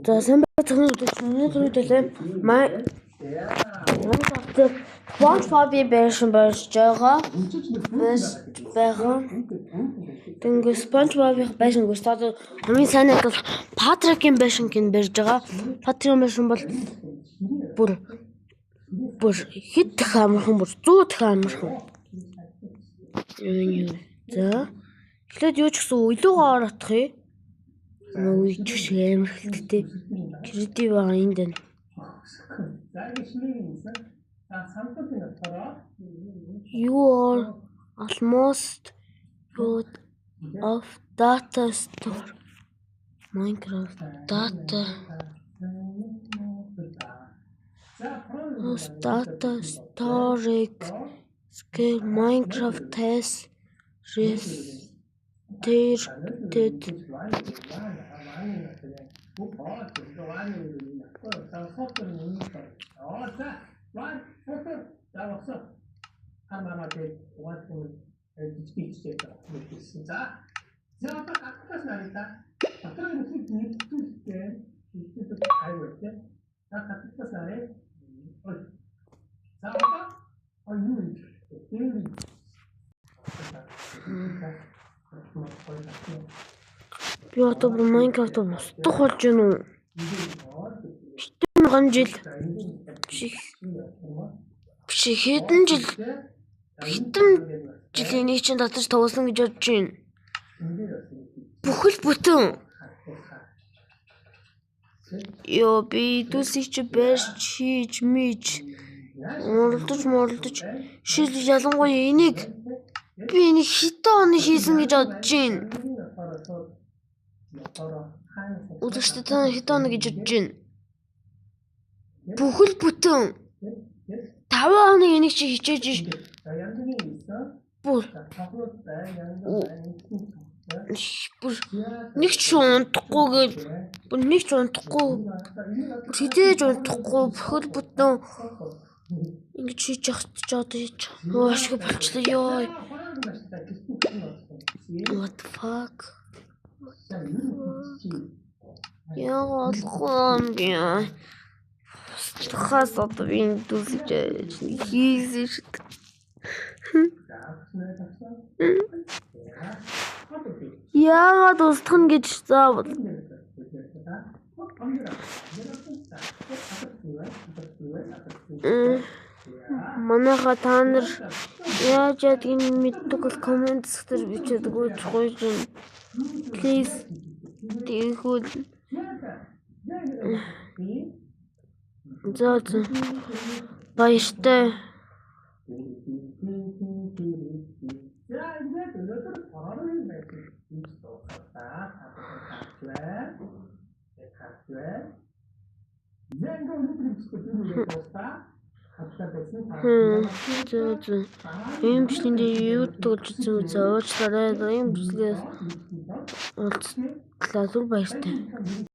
За сайн байцгаана уу төлөө Minecraft SpongeBob-ийн version болж байгаа. Тэнгэр SpongeBob-ийн version гүйцэд хамгийн сайн нь бол Patrick-ийн version гин барьж байгаа. Patrick-ийн version бол бүр хэд дахин амархан, бүр 100 дахин амархан. За эхлээд юу ч гэсэн илүүгээр отох юм. Үгүй ч амар хэлттэй. Кредит байгаа энд байна. You are almost out of data store. Minecraft data storage scale Minecraft has restricted. Би одоо Minecraft устдах болж байна уу? Хэдэн жил хэдэн жилийн нэг чинь татаж тоглосон гэж бодож байна. Бүхэл бүтэн. Ёо би дүүсийг чи барьж хийж мэж моролдож шил ялангуяа энийг би энийг хэдэн оны хийсэн гэж бодож байна. Өдөртөө та хэдэн оны гэж бодож байна. Бүхэл бүтэн 5 оны энийг чи хичээж бүр нэг ч унтахгүйгээд хизээж унтахгүй бүхэл бүтэн ингэж хийж явах одоо хийж ашиг болчлоо ёо. What the fuck? Яа олхон яа. Хас одоо би дүүсэж хийсэн шиг. Яагаад устгах нь гэж заавал. Манайха та нар яаж ядгийг мэддэг бол комент дээр бичээд өгөөч гоё. Please тэгвэл за баяртай. Ийм бичлэгийн дээр YouTube үзсэн үзээ уучлаарай. Ийм бичлэгээс уулзлаа баяртай.